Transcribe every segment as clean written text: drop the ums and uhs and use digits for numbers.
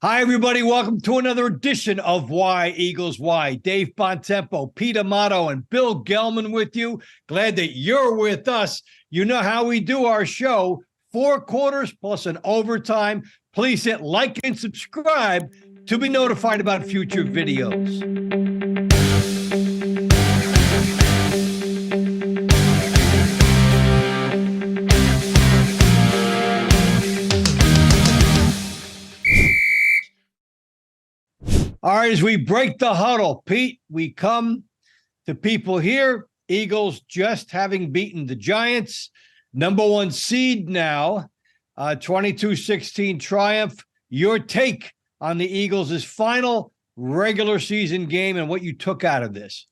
Hi, everybody. Welcome to another edition of Why Eagles Why. Dave Bontempo, Pete Amato, and Bill Gelman with you. Glad that you're with us. You know how we do our show, 4 quarters plus an overtime. Please hit like and subscribe to be notified about future videos. All right, as we break the huddle, Pete, we come to people here. Eagles just having beaten the Giants, number 1 seed now, 22-16 triumph. Your take on the Eagles' final regular season game and what you took out of this?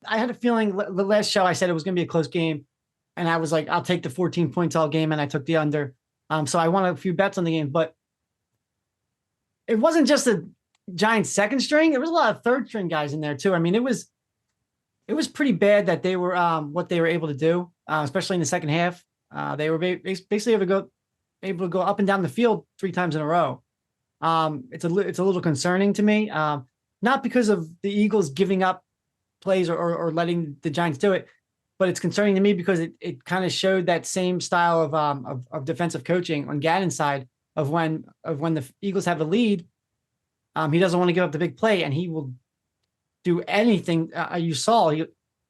I had a feeling the last show I said it was going to be a close game, and I was like, I'll take the 14 points all game, and I took the under. So I won a few bets on the game, but it wasn't just a Giants second string. There was a lot of third string guys in there too. I mean, it was pretty bad that they were what they were able to do, especially in the second half. They were basically able to go up and down the field 3 times in a row. It's a little concerning to me, not because of the Eagles giving up plays or letting the Giants do it, but it's concerning to me because it kind of showed that same style of defensive coaching on Gannon's side of when the Eagles have a lead. He doesn't want to give up the big play, and he will do anything. You saw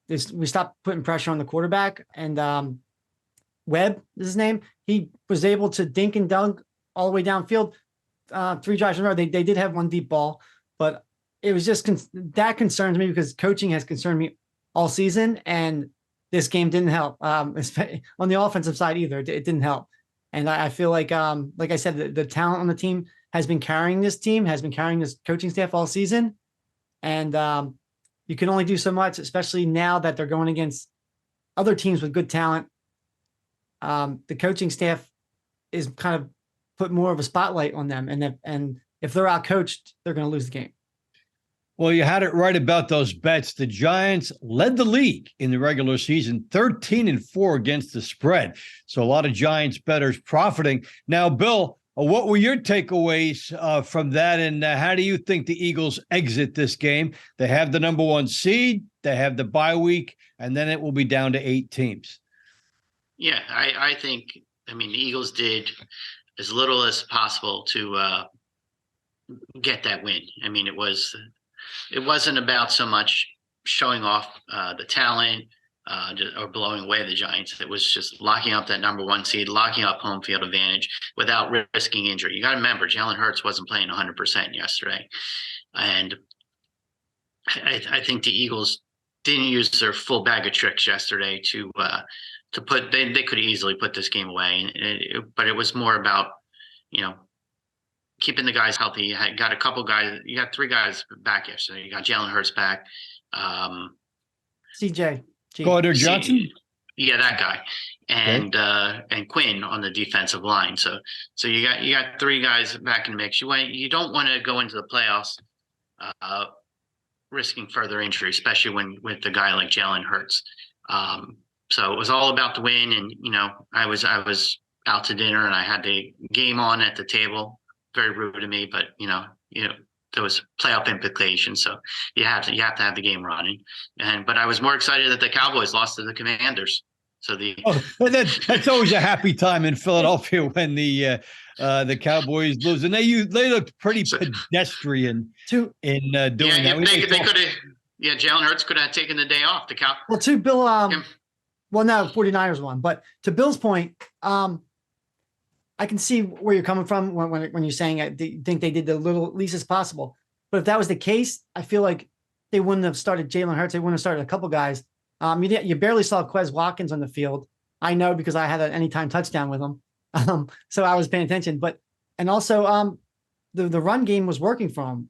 we stopped putting pressure on the quarterback, and Webb is his name. He was able to dink and dunk all the way downfield, 3 drives in a row. They did have 1 deep ball, but it was just that concerns me because coaching has concerned me all season, and this game didn't help. On the offensive side either, it didn't help. And I feel like I said, the talent on the team has been carrying this coaching staff all season. And you can only do so much, especially now that they're going against other teams with good talent. The coaching staff is kind of put more of a spotlight on them. And if they're out coached, they're going to lose the game. Well, you had it right about those bets. The Giants led the league in the regular season, 13-4 against the spread. So a lot of Giants bettors profiting. Now, Bill, what were your takeaways from that, and how do you think the Eagles exit this game? They have the number 1 seed, they have the bye week, and then it will be down to 8 teams. Yeah, I think, the Eagles did as little as possible to get that win. It wasn't about so much showing off the talent or blowing away the Giants. It was just locking up that number 1 seed, locking up home field advantage without risking injury. You got to remember, Jalen Hurts wasn't playing 100% yesterday. And I think the Eagles didn't use their full bag of tricks yesterday to put – they could easily put this game away. But it was more about, keeping the guys healthy. You got a couple guys. You got 3 guys back yesterday. You got Jalen Hurts back. CJ. Gardner Johnson? Yeah, that guy. And Quinn on the defensive line. So you got 3 guys back in the mix. You don't want to go into the playoffs risking further injury, especially with a guy like Jalen Hurts. So it was all about the win. And I was out to dinner and I had the game on at the table. Very rude to me, but there was playoff implications, so you have to have the game running. But I was more excited that the Cowboys lost to the Commanders. So that's always a happy time in Philadelphia when the Cowboys lose, and they looked pretty pedestrian in doing that. They could have. Yeah, Jalen Hurts could have taken the day off. Well, to Bill, well, no, 49ers won, but to Bill's point, I can see where you're coming from when you're saying I think they did the least as possible. But if that was the case, I feel like they wouldn't have started Jalen Hurts. They wouldn't have started a couple guys. You barely saw Quez Watkins on the field. I know because I had an anytime touchdown with him. So I was paying attention. And also the run game was working for him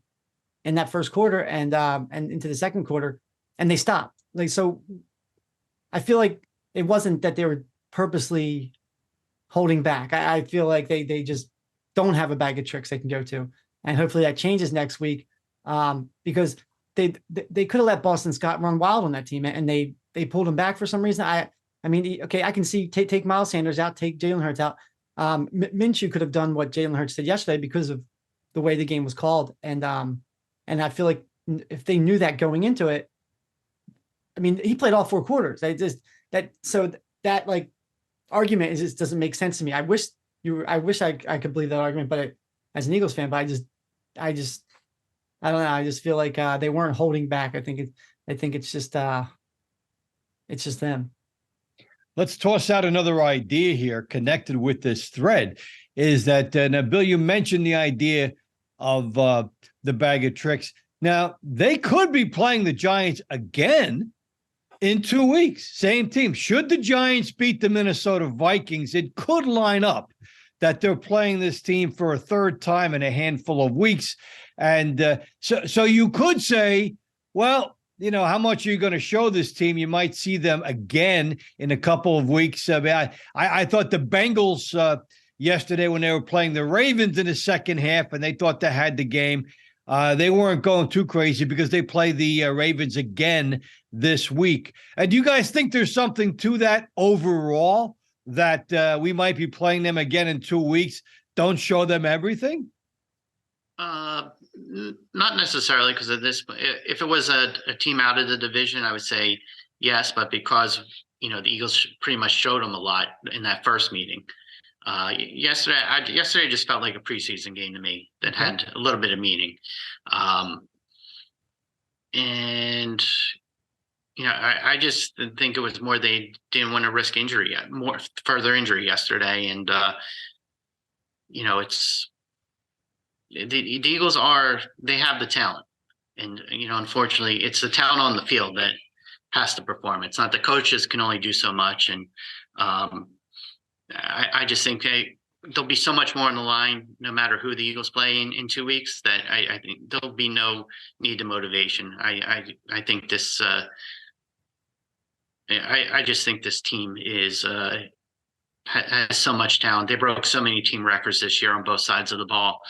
in that first quarter and into the second quarter, and they stopped. So I feel like it wasn't that they were purposely holding back. I feel like they just don't have a bag of tricks they can go to, and hopefully that changes next week because they could have let Boston Scott run wild on that team, and they pulled him back for some reason. I can see take Miles Sanders out, take Jalen Hurts out. Minshew could have done what Jalen Hurts did yesterday because of the way the game was called. And I feel like if they knew that going into it, I mean, he played all 4 quarters. That like argument just doesn't make sense to me. I wish I could believe that argument, but as an Eagles fan, but I don't know. I just feel like they weren't holding back. I think it's just them. Let's toss out another idea here connected with this thread is that, now, Bill, you mentioned the idea of the bag of tricks. Now, they could be playing the Giants again in 2 weeks. Same team. Should the Giants beat the Minnesota Vikings, it could line up that they're playing this team for a third time in a handful of weeks. And so you could say, well, you know, how much are you going to show this team? You might see them again in a couple of weeks. I thought the Bengals yesterday when they were playing the Ravens in the second half and they thought they had the game, they weren't going too crazy because they play the Ravens again this week. Do you guys think there's something to that overall, that we might be playing them again in 2 weeks? Don't show them everything? Not necessarily, because of this. If it was a team out of the division, I would say yes. But because, you know, the Eagles pretty much showed them a lot in that first meeting. Yesterday just felt like a preseason game to me that had a little bit of meaning. And, you know, I just think it was more they didn't want to risk injury yet, more further injury yesterday. And, you know, it's the Eagles they have the talent. And, you know, unfortunately, it's the talent on the field that has to perform. It's not the coaches can only do so much. And I just think there'll be so much more on the line, no matter who the Eagles play in 2 weeks, that I think there'll be no need to motivation. I think this. I just think this team has so much talent. They broke so many team records this year on both sides of the ball.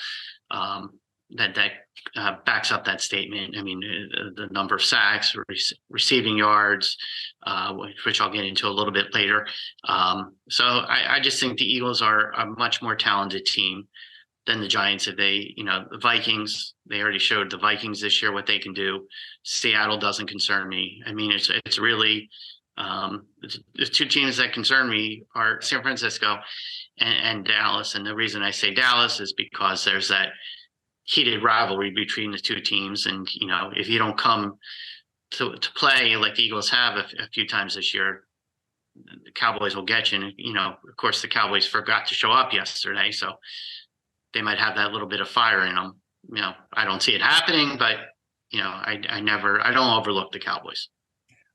That backs up that statement. I mean, the number of sacks, receiving yards, which I'll get into a little bit later. So I just think the Eagles are a much more talented team than the Giants. If they, you know, the Vikings, they already showed the Vikings this year what they can do. Seattle doesn't concern me. I mean, it's really the 2 teams that concern me are San Francisco and Dallas. And the reason I say Dallas is because there's that heated rivalry between the 2 teams. And, you know, if you don't come to play like the Eagles have a few times this year, the Cowboys will get you. And, you know, of course, the Cowboys forgot to show up yesterday, so they might have that little bit of fire in them. You know, I don't see it happening, but, you know, I don't overlook the Cowboys.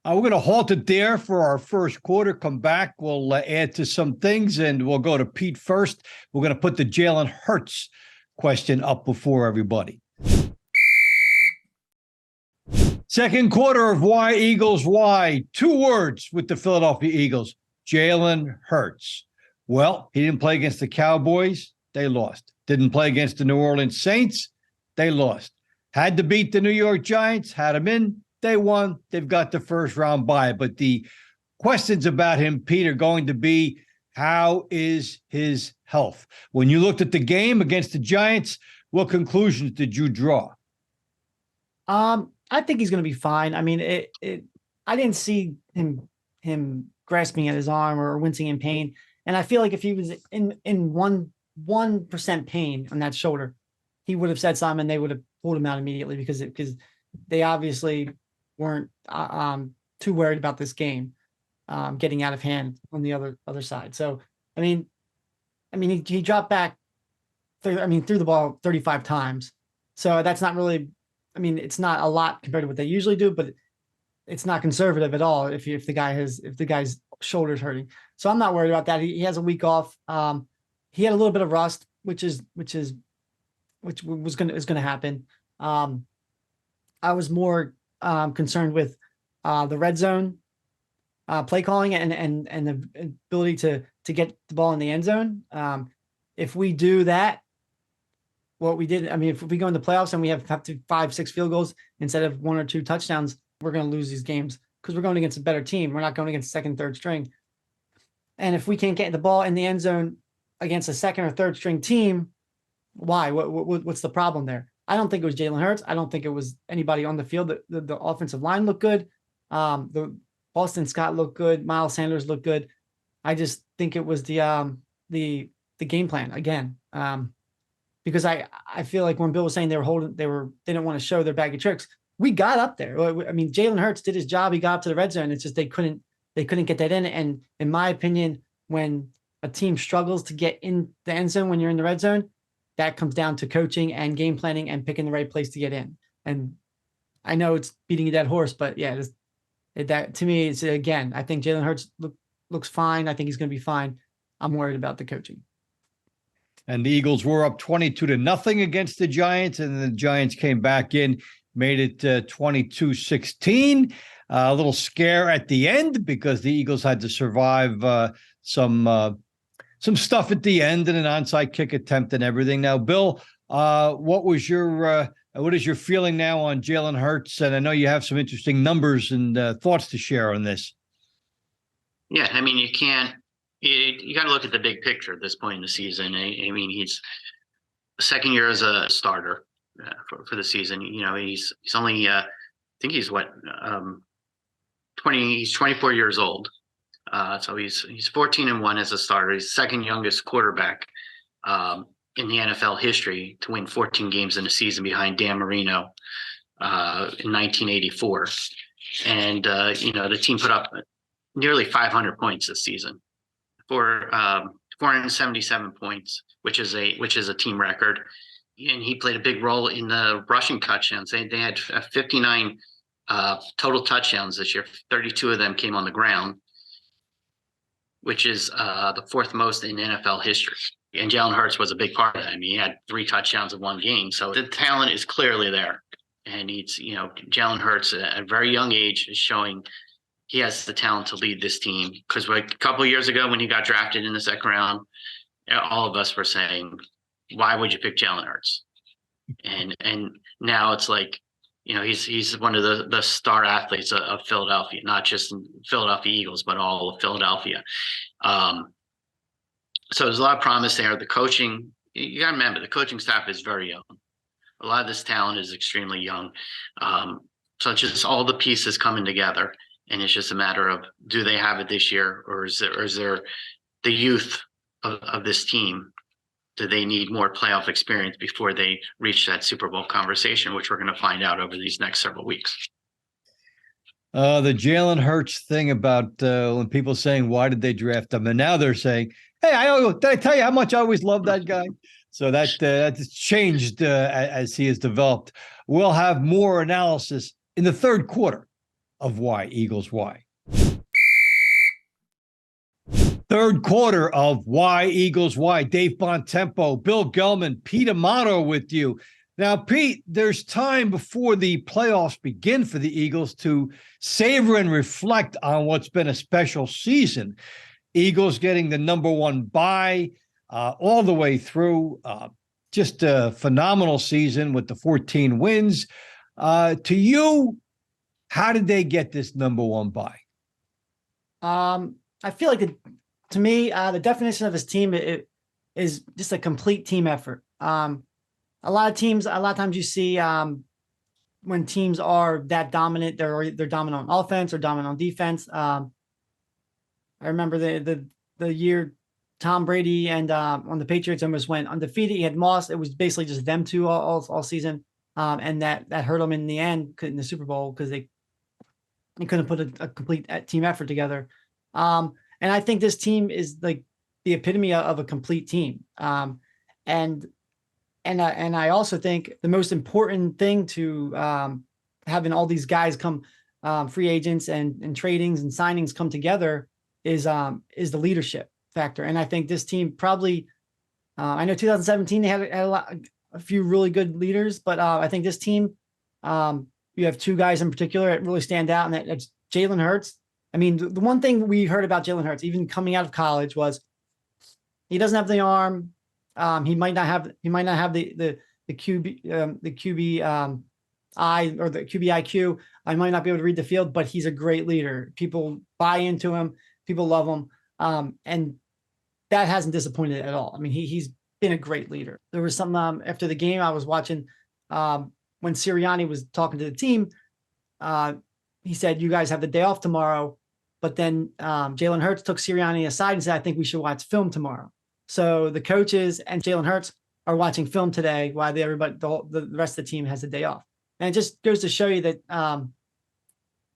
We're going to halt it there for our first quarter. Come back. We'll add to some things, and we'll go to Pete first. We're going to put the Jalen Hurts question up before everybody. Second quarter of Why Eagles Why. 2 words with the Philadelphia Eagles. Jalen Hurts. Well, he didn't play against the Cowboys. They lost. Didn't play against the New Orleans Saints. They lost. Had to beat the New York Giants. Had them in. They won. They've got the first round bye. But the questions about him, Pete, are going to be, how is his health? When you looked at the game against the Giants, what conclusions did you draw? I think he's going to be fine. I mean, I didn't see him grasping at his arm or wincing in pain. And I feel like if he was in 1% pain on that shoulder, he would have said something and they would have pulled him out immediately because they obviously weren't too worried about this game getting out of hand on the other side. So, I mean, he dropped back, threw the ball 35 times. So that's not really, I mean, it's not a lot compared to what they usually do, but it's not conservative at all if the guy's shoulder's hurting. So I'm not worried about that. He has a week off. He had a little bit of rust, which is going to happen. I was more concerned with the red zone play calling and the ability to get the ball in the end zone. If we do that, what we did, I mean, if we go in the playoffs and we have to 5-6 field goals instead of 1 or 2 touchdowns, we're going to lose these games because we're going against a better team. We're not going against second, third string. And if we can't get the ball in the end zone against a second or third string team, Why? What's the problem there? I don't think it was Jalen Hurts. I don't think it was anybody on the field. The offensive line looked good. The Boston Scott looked good. Miles Sanders looked good. I just think it was the game plan again. Because I feel like when Bill was saying they didn't want to show their bag of tricks. We got up there. I mean, Jalen Hurts did his job. He got up to the red zone. It's just they couldn't get that in. And in my opinion, when a team struggles to get in the end zone when you're in the red zone, that comes down to coaching and game planning and picking the right place to get in. And I know it's beating a dead horse, but yeah, that to me is, again, I think Jalen Hurts looks fine. I think he's going to be fine. I'm worried about the coaching. And the Eagles were up 22-0 against the Giants, and the Giants came back in, made it 22-16. A little scare at the end because the Eagles had to survive some stuff at the end and an onside kick attempt and everything. Now, Bill, what is your feeling now on Jalen Hurts? And I know you have some interesting numbers and thoughts to share on this. Yeah, I mean, you got to look at the big picture at this point in the season. I mean, he's second year as a starter for the season. You know, he's only I think he's 24 years old. So he's 14-1 as a starter. He's second youngest quarterback in the NFL history to win 14 games in a season behind Dan Marino in 1984. And the team put up nearly 500 points this season for 477 points, which is a team record. And he played a big role in the rushing touchdowns. They had 59 total touchdowns this year. 32 of them came on the ground, which is the fourth most in NFL history. And Jalen Hurts was a big part of that. I mean, he had 3 touchdowns in one game. So the talent is clearly there. And Jalen Hurts at a very young age is showing he has the talent to lead this team. Because a couple of years ago when he got drafted in the second round, all of us were saying, why would you pick Jalen Hurts? And now it's like, he's one of the star athletes of Philadelphia, not just in Philadelphia Eagles, but all of Philadelphia. So there's a lot of promise there. The coaching, you got to remember, the coaching staff is very young. A lot of this talent is extremely young. So it's just all the pieces coming together. And it's just a matter of, do they have it this year? Or is there the youth of this team? Do they need more playoff experience before they reach that Super Bowl conversation, which we're going to find out over these next several weeks? The Jalen Hurts thing about when people saying, why did they draft him? And now they're saying, hey, did I tell you how much I always loved that guy? So that's changed as he has developed. We'll have more analysis in the third quarter of Why Eagles Why. Third quarter of Why Eagles Why. Dave Bontempo, Bill Gelman, Pete Amato with you. Now, Pete, there's time before the playoffs begin for the Eagles to savor and reflect on what's been a special season. Eagles getting the number 1 bye all the way through. Just a phenomenal season with the 14 wins. To you, how did they get this number 1 bye? I feel like to me, the definition of his team is just a complete team effort. A lot of times you see when teams are that dominant, they're dominant on offense or dominant on defense. I remember the year Tom Brady and on the Patriots almost went undefeated. He had Moss. It was basically just them two all season, and that hurt them in the end in the Super Bowl because they couldn't put a complete team effort together. And I think this team is like the epitome of a complete team. And I also think the most important thing to having all these guys come, free agents and tradings and signings come together is the leadership factor. And I think this team probably, I know 2017 they had a few really good leaders, but I think this team, you have 2 guys in particular that really stand out, and that's Jalen Hurts. I mean, the one thing we heard about Jalen Hurts, even coming out of college, was he doesn't have the arm. He might not have the QB I or the QB IQ. I might not be able to read the field, but he's a great leader. People buy into him. People love him. And that hasn't disappointed at all. I mean, he's been a great leader. There was some after the game I was watching when Sirianni was talking to the team. He said, "You guys have the day off tomorrow," but then Jalen Hurts took Sirianni aside and said, "I think we should watch film tomorrow." So the coaches and Jalen Hurts are watching film today while the rest of the team has a day off. And it just goes to show you that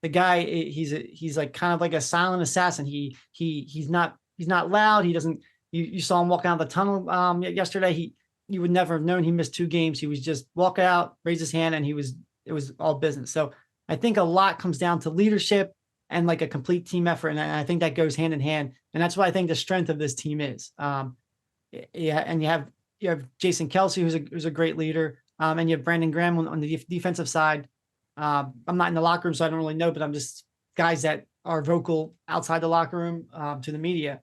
the guy, he's like kind of like a silent assassin. He's not loud. He doesn't. You saw him walk out of the tunnel yesterday. You would never have known he missed 2 games. He was just walk out, raise his hand, and it was all business. So I think a lot comes down to leadership and like a complete team effort. And I think that goes hand in hand. And that's what I think the strength of this team is. Yeah. And you have Jason Kelsey, who's a great leader. And you have Brandon Graham on the defensive side. I'm not in the locker room, so I don't really know, but I'm just guys that are vocal outside the locker room to the media.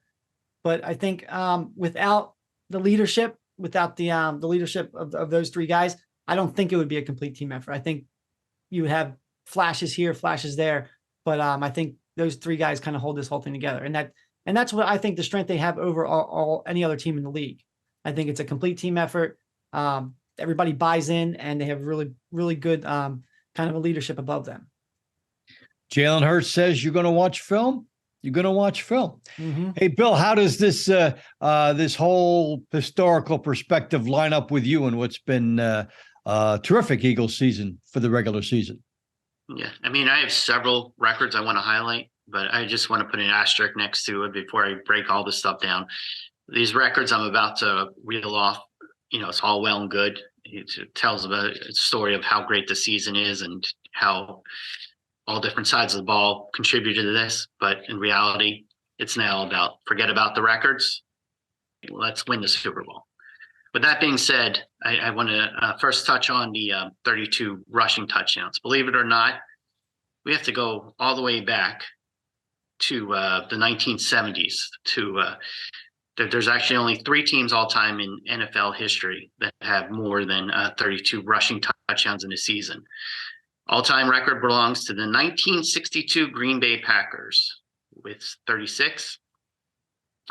But I think without the leadership, without the leadership of those 3 guys, I don't think it would be a complete team effort. I think you would have flashes here, flashes there, but I think those 3 guys kind of hold this whole thing together, and that's what I think the strength they have over all any other team in the league. I think it's a complete team effort. Everybody buys in, and they have really, really good kind of a leadership above them. Jalen Hurts says you're going to watch film. You're going to watch film. Mm-hmm. Hey, Bill, how does this whole historical perspective line up with you and what's been terrific Eagles season for the regular season? Yeah, I mean, I have several records I want to highlight, but I just want to put an asterisk next to it before I break all this stuff down. These records I'm about to reel off, it's all well and good. It tells about a story of how great the season is and how all different sides of the ball contributed to this. But in reality, it's now about forget about the records. Let's win the Super Bowl. With that being said, I want to first touch on the 32 rushing touchdowns. Believe it or not, we have to go all the way back to the 1970s. There's actually only 3 teams all time in NFL history that have more than 32 rushing touchdowns in a season. All-time record belongs to the 1962 Green Bay Packers with 36.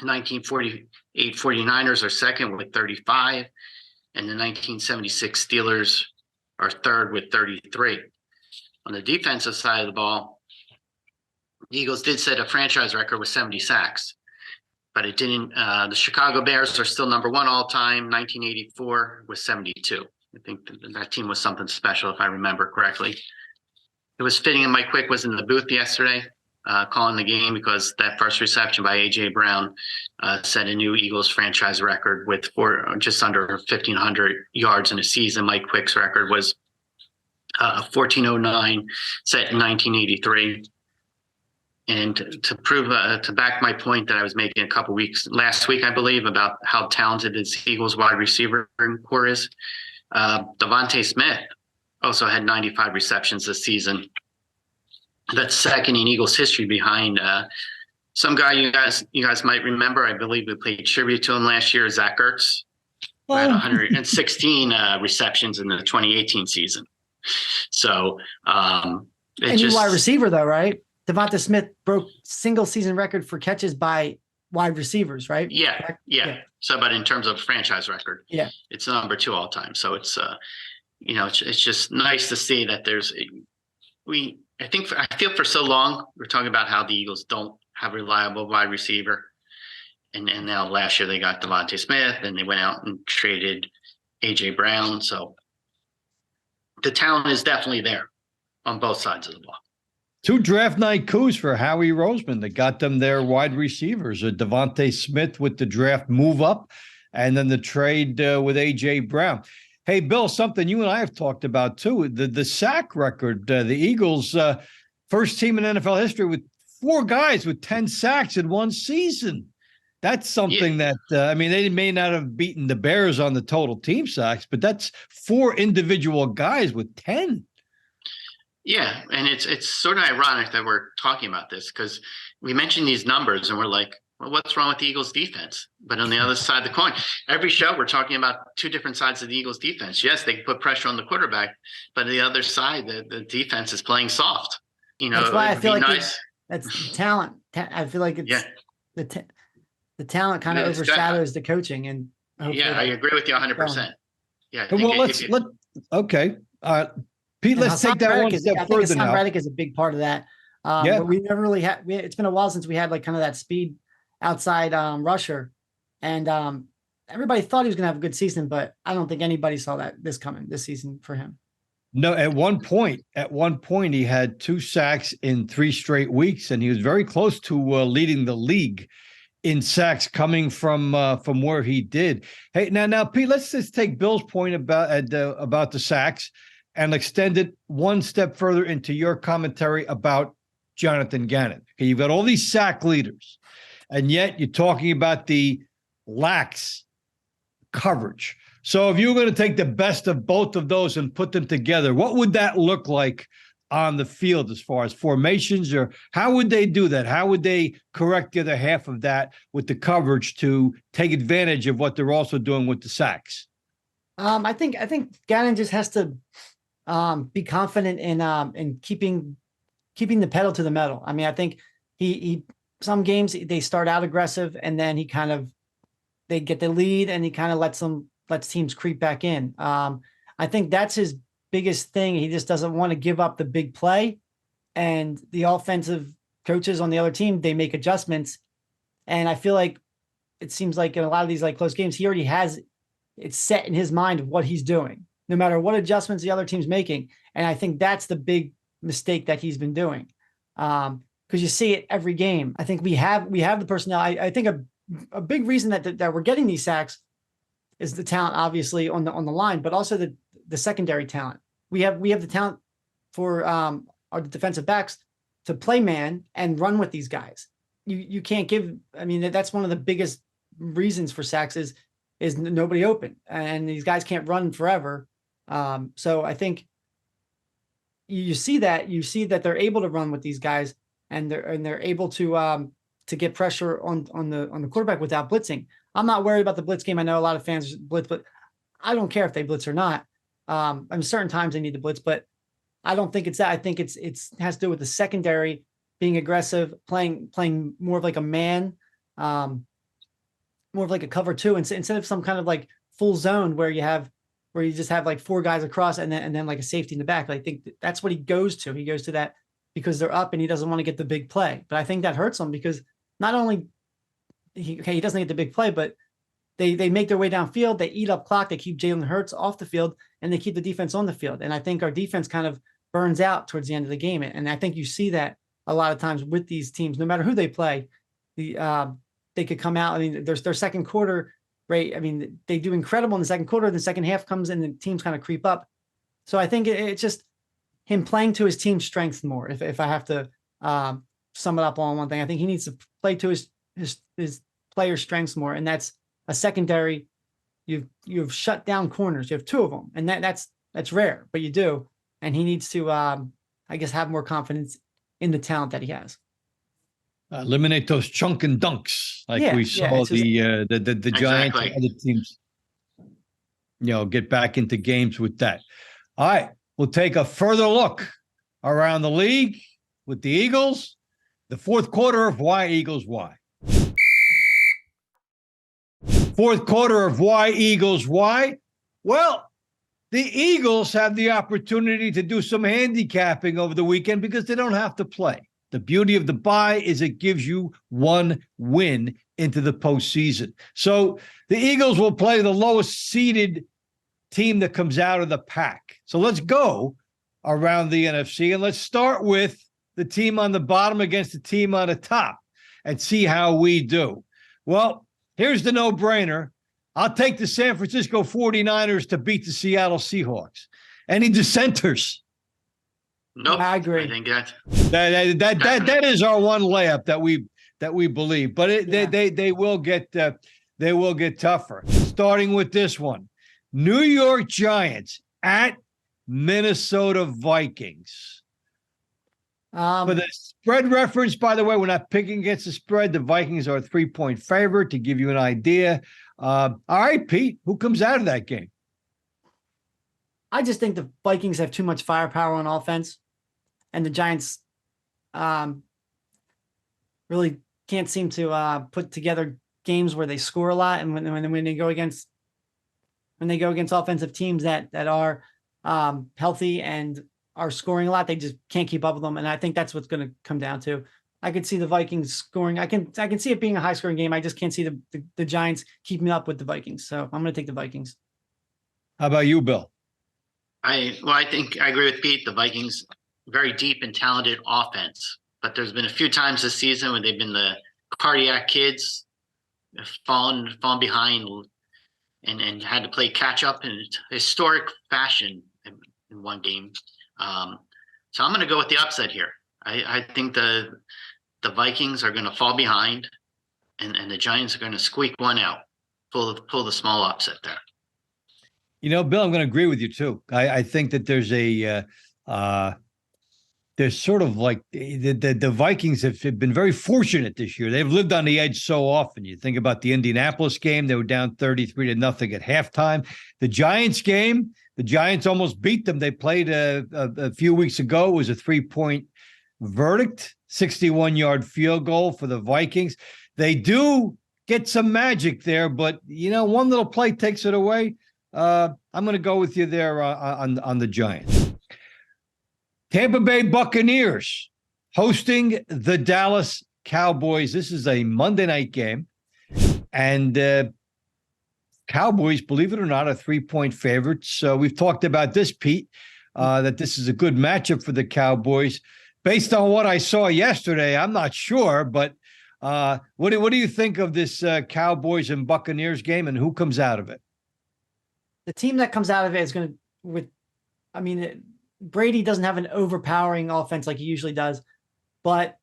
1948 49ers are second with 35, and the 1976 Steelers are third with 33. On the defensive side of the ball, the Eagles did set a franchise record with 70 sacks, but it didn't. The Chicago Bears are still number 1 all time, 1984 with 72. I think that team was something special, if I remember correctly. It was fitting, and Mike Quick was in the booth yesterday calling the game because that first reception by A.J. Brown set a new Eagles franchise record with just under 1,500 yards in a season. Mike Quick's record was 1409, set in 1983. And to prove, to back my point that I was making last week, I believe, about how talented this Eagles wide receiver core is, Devontae Smith also had 95 receptions this season. That's second in Eagles history behind some guy you guys might remember. I believe we played tribute to him last year, Zach Ertz, who had 116 receptions in the 2018 season. So and you wide receiver though, right? Devonta Smith broke single season record for catches by wide receivers, right? Yeah. So, but in terms of franchise record, yeah, it's number 2 all time. So it's it's just nice to see that I feel for so long we're talking about how the Eagles don't have a reliable wide receiver, and now last year they got Devontae Smith, and they went out and traded A.J. Brown. So the talent is definitely there on both sides of the ball. 2 draft night coups for Howie Roseman that got them their wide receivers. Devontae Smith with the draft move up, and then the trade with A.J. Brown. Hey, Bill, something you and I have talked about too, the sack record. The Eagles, first team in NFL history with 4 guys with 10 sacks in one season. That's something that, they may not have beaten the Bears on the total team sacks, but that's 4 individual guys with 10. Yeah, and it's sort of ironic that we're talking about this because we mentioned these numbers and we're like, well, what's wrong with the Eagles defense? But on the other side of the coin, every show we're talking about 2 different sides of the Eagles defense. Yes, they put pressure on the quarterback, but on the other side, the defense is playing soft. That's why I feel like that's talent. I feel like it's the talent kind of overshadows the coaching. And Yeah, I agree with you 100%. Yeah, I think Well, okay. Pete, and let's take that one step I think further Hassan now. Reddick is a big part of that. Yeah. But we never really had. It's been a while since we had like kind of that speed outside rusher, and everybody thought he was going to have a good season, but I don't think anybody saw this coming this season for him. No, at one point, he had 2 sacks in 3 straight weeks, and he was very close to leading the league in sacks coming from where he did. Hey, now, Pete, let's just take Bill's point about the sacks and extend it one step further into your commentary about Jonathan Gannon. Okay, you've got all these sack leaders, and yet you're talking about the lax coverage. So if you were going to take the best of both of those and put them together, what would that look like on the field as far as formations, or how would they do that? How would they correct the other half of that with the coverage to take advantage of what they're also doing with the sacks? I think Gannon just has to be confident in keeping the pedal to the metal. I mean, I think he some games they start out aggressive and then they get the lead and he kind of lets teams creep back in. I think that's his biggest thing. He just doesn't want to give up the big play, and the offensive coaches on the other team, they make adjustments. And I feel like it seems like in a lot of these like close games, he already has it set in his mind of what he's doing, no matter what adjustments the other team's making. And I think that's the big mistake that he's been doing. Because you see it every game. I think we have the personnel. I think a big reason that we're getting these sacks is the talent, obviously on the line, but also the secondary talent. We have the talent for our defensive backs to play man and run with these guys. You can't give. I mean, that's one of the biggest reasons for sacks is nobody open, and these guys can't run forever. So I think you see that they're able to run with these guys, and they're able to get pressure on the quarterback without blitzing. I'm not worried about the blitz game. I know a lot of fans blitz, but I don't care if they blitz or not. I mean, certain times they need to blitz, but I don't think it's that. I think it has to do with the secondary being aggressive, playing more of like a man, more of like a cover 2, instead of some kind of like full zone where you just have like 4 guys across and then like a safety in the back. I think that's what he goes to. He goes to that because they're up and he doesn't want to get the big play. But I think that hurts him because not only he doesn't get the big play, but they make their way downfield, they eat up clock, they keep Jalen Hurts off the field, and they keep the defense on the field. And I think our defense kind of burns out towards the end of the game. And I think you see that a lot of times with these teams, no matter who they play, they could come out. I mean, their second quarter rate, I mean, they do incredible in the second quarter. The second half comes in, the teams kind of creep up. So I think it's just him playing to his team's strengths more. If I have to sum it up on one thing, I think he needs to play to his players' strengths more, and that's a secondary. You've shut down corners. You have 2 of them, and that's rare, but you do. And he needs to, I guess, have more confidence in the talent that he has. Eliminate those chunk and dunks like we saw the Giants and other teams, get back into games with that. All right, we'll take a further look around the league with the Eagles, the fourth quarter of Why Eagles Why. Fourth quarter of Why Eagles Why. Well, the Eagles have the opportunity to do some handicapping over the weekend because they don't have to play. The beauty of the bye is it gives you 1 win into the postseason. So the Eagles will play the lowest seeded team that comes out of the pack. So let's go around the NFC and let's start with the team on the bottom against the team on the top and see how we do. Well, here's the no-brainer. I'll take the San Francisco 49ers to beat the Seattle Seahawks. Any dissenters? Nope. I agree. I think that is our one layup that we believe, but they will get tougher. Starting with this one, New York Giants at Minnesota Vikings. For the spread reference, by the way, we're not picking against the spread. The Vikings are a 3-point favorite to give you an idea. All right, Pete, who comes out of that game? I just think the Vikings have too much firepower on offense, and the Giants really can't seem to put together games where they score a lot. And when they go against when they go against offensive teams that are healthy and are scoring a lot, they just can't keep up with them. And I think that's what's going to come down to. I could see the Vikings scoring. I can see it being a high scoring game. I just can't see the Giants keeping up with the Vikings. So I'm going to take the Vikings. How about you, Bill? I think I agree with Pete. The Vikings, very deep and talented offense, but there's been a few times this season when they've been the cardiac kids, fallen behind, and had to play catch up in historic fashion in one game. So I'm going to go with the upset here. I think the Vikings are going to fall behind, and the Giants are going to squeak one out, pull the small upset there. You know, Bill, I'm going to agree with you too. I think that there's sort of like the Vikings have been very fortunate this year. They've lived on the edge so often. You think about the Indianapolis game; they were down 33-0 at halftime. The Giants game, the Giants almost beat them. They played a few weeks ago. It was a 3-point verdict, 61-yard field goal for the Vikings. They do get some magic there, but one little play takes it away. I'm going to go with you there on the Giants. Tampa Bay Buccaneers hosting the Dallas Cowboys. This is a Monday night game. And Cowboys, believe it or not, are 3-point favorites. So we've talked about this, Pete, that this is a good matchup for the Cowboys. Based on what I saw yesterday, I'm not sure, but what do you think of this Cowboys and Buccaneers game, and who comes out of it? The team that comes out of it is going to, Brady doesn't have an overpowering offense like he usually does, but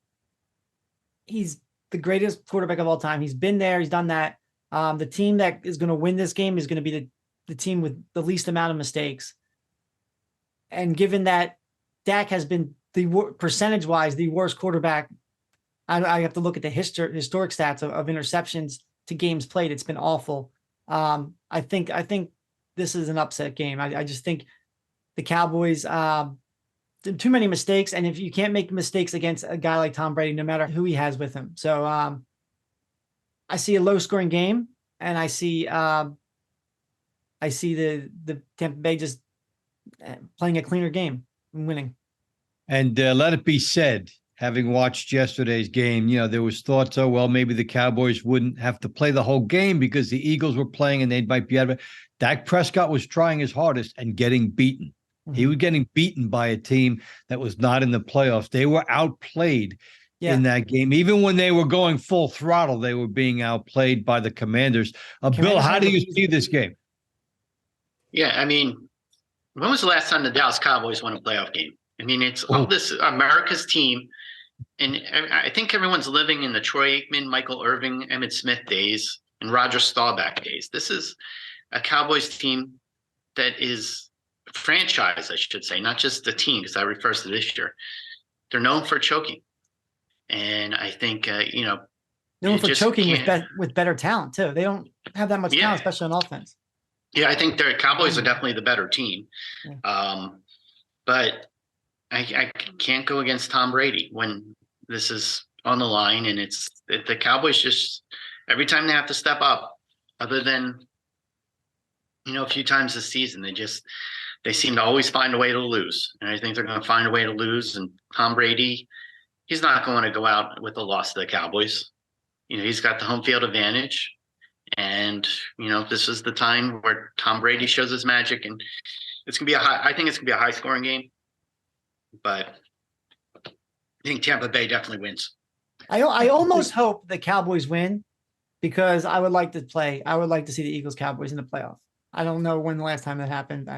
he's the greatest quarterback of all time. He's been there. He's done that. The team that is going to win this game is going to be the team with the least amount of mistakes. And given that Dak has been percentage-wise the worst quarterback, I have to look at the historic stats of interceptions to games played. It's been awful. I think this is an upset game. I just think the Cowboys too many mistakes, and if you can't make mistakes against a guy like Tom Brady, no matter who he has with him, so I see a low-scoring game, and I see the Tampa Bay just playing a cleaner game and winning. And let it be said, having watched yesterday's game, there was thoughts, maybe the Cowboys wouldn't have to play the whole game because the Eagles were playing and they might be out of it. Dak Prescott was trying his hardest and getting beaten. Mm-hmm. He was getting beaten by a team that was not in the playoffs. They were outplayed in that game. Even when they were going full throttle, they were being outplayed by the Commanders. Bill, how do you see this game? Yeah, when was the last time the Dallas Cowboys won a playoff game? It's all this America's team. And I think everyone's living in the Troy Aikman, Michael Irvin, Emmitt Smith days and Roger Staubach days. This is a Cowboys team that is a franchise, I should say, not just the team, because that refers to this year. They're known for choking. And I think, known for choking with better talent, too. They don't have that much talent, especially on offense. Yeah, I think the Cowboys are definitely the better team. Yeah. But I can't go against Tom Brady when this is on the line, and it's the Cowboys just every time they have to step up, other than a few times this season, they seem to always find a way to lose, and I think they're going to find a way to lose. And Tom Brady, he's not going to go out with a loss to the Cowboys. He's got the home field advantage, and this is the time where Tom Brady shows his magic, and it's going to be I think it's going to be a high scoring game. But I think Tampa Bay definitely wins. I almost hope the Cowboys win because I would like to see the Eagles Cowboys in the playoff. I don't know when the last time that happened.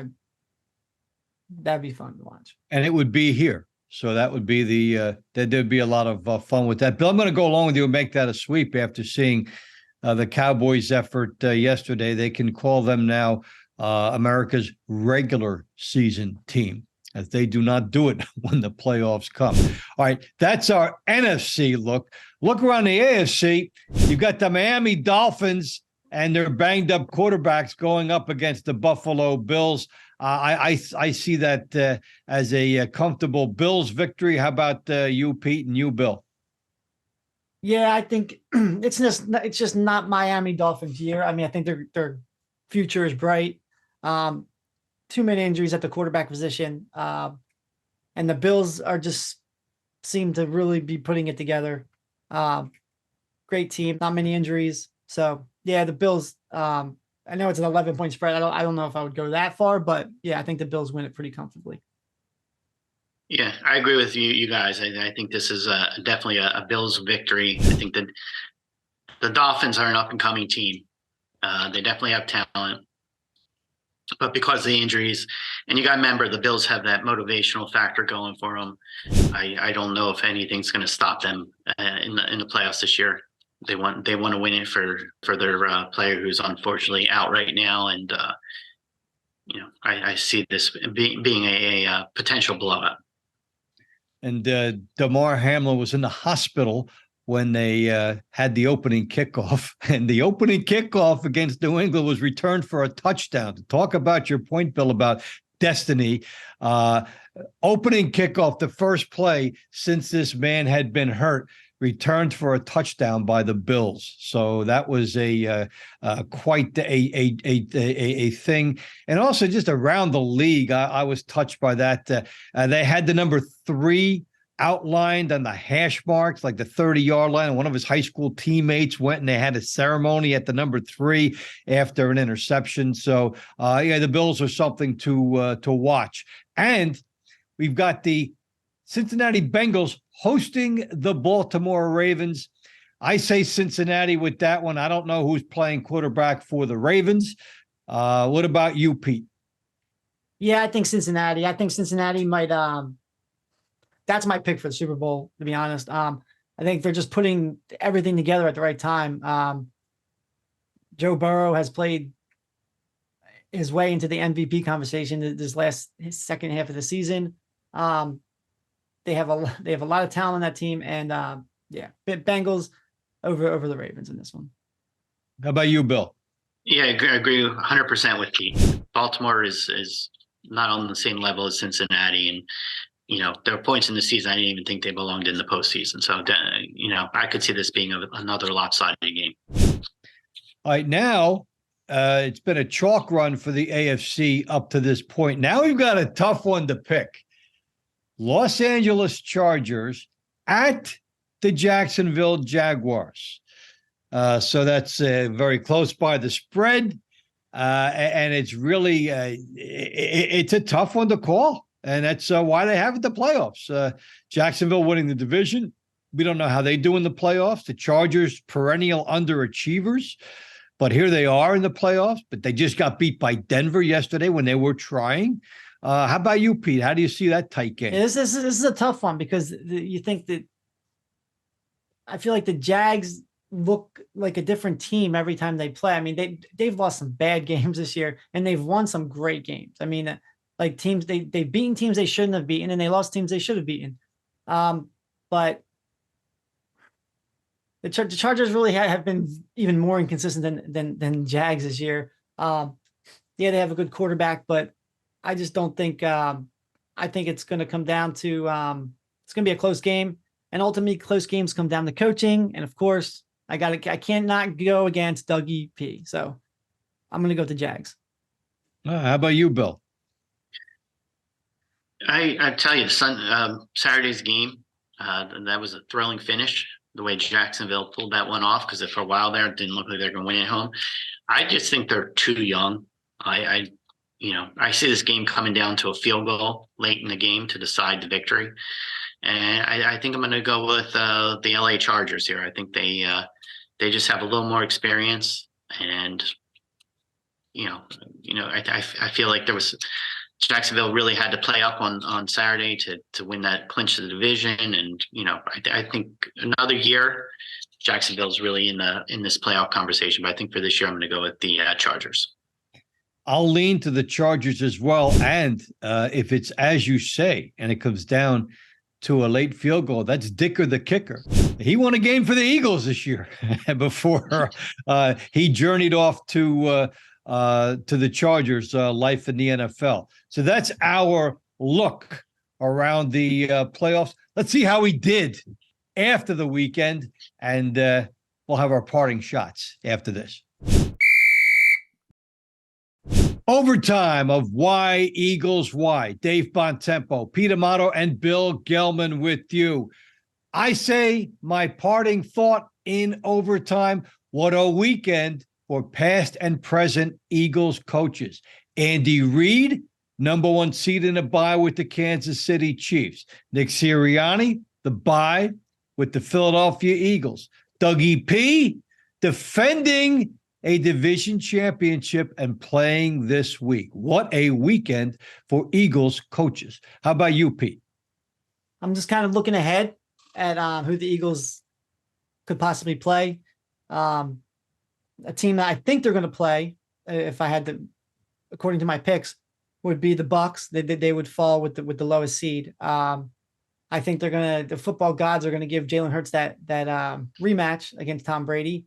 That'd be fun to watch. And it would be here. So that would be there'd be a lot of fun with that. Bill, I'm going to go along with you and make that a sweep after seeing the Cowboys' effort yesterday. They can call them now America's regular season team, as they do not do it when the playoffs come. All right, that's our NFC look. Look around the AFC. You've got the Miami Dolphins and their banged-up quarterbacks going up against the Buffalo Bills. I see that as a comfortable Bills victory. How about you, Pete, and you, Bill? Yeah, I think it's just not Miami Dolphins year. I think their future is bright. Too many injuries at the quarterback position. And the Bills are just seem to really be putting it together. Great team, not many injuries. So yeah, the Bills, I know it's an 11-point spread. I don't know if I would go that far, but yeah, I think the Bills win it pretty comfortably. Yeah, I agree with you guys. I think this is definitely a Bills victory. I think that the Dolphins are an up and coming team. They definitely have talent, but because of the injuries, and you got to remember the Bills have that motivational factor going for them. I don't know if anything's going to stop them in the playoffs this year. They want to win it for their player who's unfortunately out right now, and I see this being a potential blowout. And Damar Hamlin was in the hospital when they had the opening kickoff, and the opening kickoff against New England was returned for a touchdown. To talk about your point, Bill, about destiny, opening kickoff, the first play since this man had been hurt, returned for a touchdown by the Bills. So that was quite a thing. And also just around the league, I was touched by that. They had the number 3 outlined on the hash marks, like the 30-yard line. And one of his high school teammates went and they had a ceremony at the number 3 after an interception. So the Bills are something to watch. And we've got the Cincinnati Bengals hosting the Baltimore Ravens. I say Cincinnati with that one. I don't know who's playing quarterback for the Ravens. What about you, Pete? Yeah, I think Cincinnati. I think Cincinnati might. That's my pick for the Super Bowl, to be honest. I think they're just putting everything together at the right time. Joe Burrow has played his way into the MVP conversation his second half of the season. They have a lot of talent on that team, and Bengals over the Ravens in this one. How about you, Bill? Yeah, I agree 100% with Keith. Baltimore is not on the same level as Cincinnati, and there are points in the season I didn't even think they belonged in the postseason. So I could see this being another lopsided game. All right, now it's been a chalk run for the AFC up to this point. Now we've got a tough one to pick. Los Angeles Chargers at the Jacksonville Jaguars. So that's very close by the spread. And it's really, it's a tough one to call. And that's why they have it the playoffs. Jacksonville winning the division. We don't know how they do in the playoffs. The Chargers, perennial underachievers. But here they are in the playoffs. But they just got beat by Denver yesterday when they were trying. How about you, Pete? How do you see that tight game? This is a tough one because you think that I feel like the Jags look like a different team every time they play. I mean, they've lost some bad games this year, and they've won some great games. I mean, like teams they've beaten teams they shouldn't have beaten, and they lost teams they should have beaten. But the Chargers really have been even more inconsistent than Jags this year. Yeah, they have a good quarterback, but I just don't think. I think it's going to come down to it's going to be a close game, and ultimately, close games come down to coaching. And of course, I cannot go against Dougie P. So I'm going to go with the Jags. How about you, Bill? I tell you, Saturday's game that was a thrilling finish. The way Jacksonville pulled that one off, because for a while there, it didn't look like they were going to win at home. I just think they're too young. I see this game coming down to a field goal late in the game to decide the victory. And I think I'm going to go with the LA Chargers here. I think they just have a little more experience. And, I feel like Jacksonville really had to play up on Saturday to win that clinch of the division. And, I think another year, Jacksonville's really in this playoff conversation. But I think for this year, I'm going to go with the Chargers. I'll lean to the Chargers as well. And if it's as you say, and it comes down to a late field goal, that's Dicker the kicker. He won a game for the Eagles this year before he journeyed off to the Chargers' life in the NFL. So that's our look around the playoffs. Let's see how he did after the weekend, and we'll have our parting shots after this. Overtime of Why Eagles Why. Dave Bontempo, Pete Amato, and Bill Gelman with you. I say my parting thought in overtime. What a weekend for past and present Eagles coaches. Andy Reid, number 1 seed in a bye with the Kansas City Chiefs. Nick Sirianni, the bye with the Philadelphia Eagles. Dougie P, defending a division championship and playing this week. What a weekend for Eagles coaches. How about you, Pete? I'm just kind of looking ahead at who the Eagles could possibly play. A team that I think they're going to play, if I had to, according to my picks, would be the Bucs. They would fall with the lowest seed. I think the football gods are going to give Jalen Hurts that rematch against Tom Brady.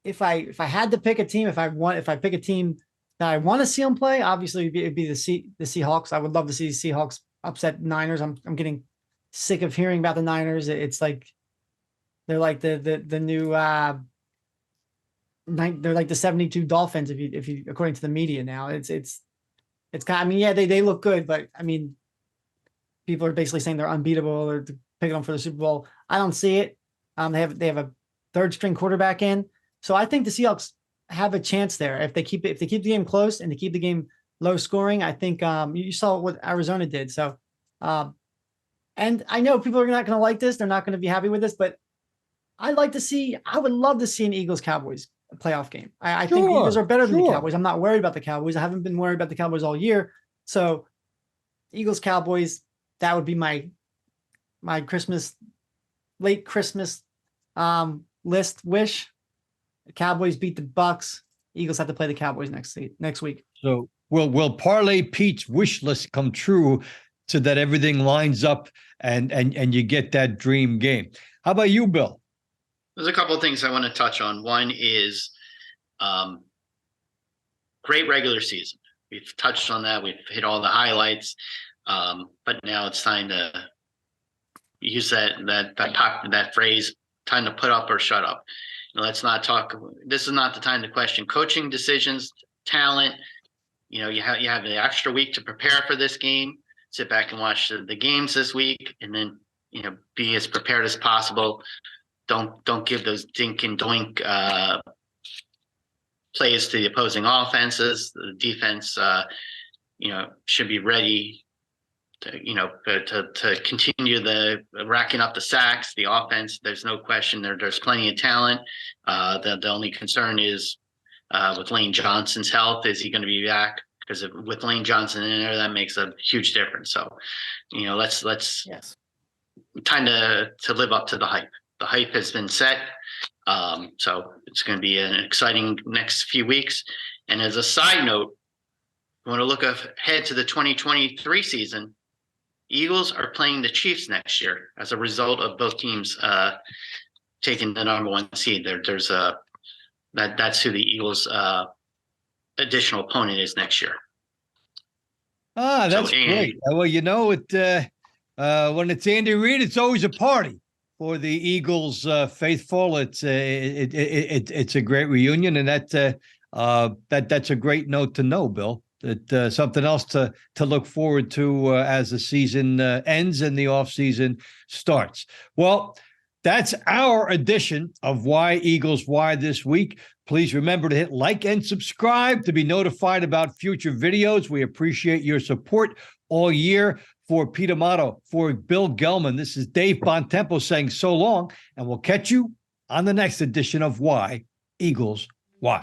If I had to pick a team, if I pick a team that I want to see them play, obviously it'd be the Seahawks. I would love to see the Seahawks upset Niners. I'm getting sick of hearing about the Niners. It's like they're like the new they're like the 72 Dolphins if you according to the media now. It's kind of, I mean, yeah, they look good, but I mean, people are basically saying they're unbeatable or picking them for the Super Bowl. I don't see it. They have a third string quarterback in. So I think the Seahawks have a chance there if they keep the game close and they keep the game low scoring. I think you saw what Arizona did. So, and I know people are not going to like this; they're not going to be happy with this. But I would love to see an Eagles Cowboys playoff game. I think the Eagles are better than the Cowboys. I'm not worried about the Cowboys. I haven't been worried about the Cowboys all year. So, Eagles Cowboys, that would be my late Christmas list wish. The Cowboys beat the Bucs. Eagles have to play the Cowboys next week. So will Parlay Pete's wish list come true so that everything lines up and you get that dream game? How about you, Bill? There's a couple of things I want to touch on. One is great regular season. We've touched on that. We've hit all the highlights. But now it's time to use that phrase, time to put up or shut up. Let's not talk. This is not the time to question coaching decisions, talent. You have the extra week to prepare for this game. Sit back and watch the games this week, and then be as prepared as possible. Don't give those dink and doink plays to the opposing offenses. The defense, should be ready to continue the racking up the sacks. The offense, there's no question there's plenty of talent. The only concern is with Lane Johnson's health. Is he going to be back? Because with Lane Johnson in there, that makes a huge difference. So, let's time to live up to the hype. The hype has been set. So it's going to be an exciting next few weeks. And as a side note, I want to look ahead to the 2023 season. Eagles are playing the Chiefs next year as a result of both teams taking the number 1 seed. That's who the Eagles' additional opponent is next year. That's great. Well, when it's Andy Reid, it's always a party for the Eagles faithful. It's a great reunion, and that's a great note to know, Bill. That something else to look forward to as the season ends and the offseason starts. Well, that's our edition of Why Eagles Why this week. Please remember to hit like and subscribe to be notified about future videos. We appreciate your support all year. For Pete Amato, for Bill Gelman, this is Dave Bontempo saying so long, and we'll catch you on the next edition of Why Eagles Why.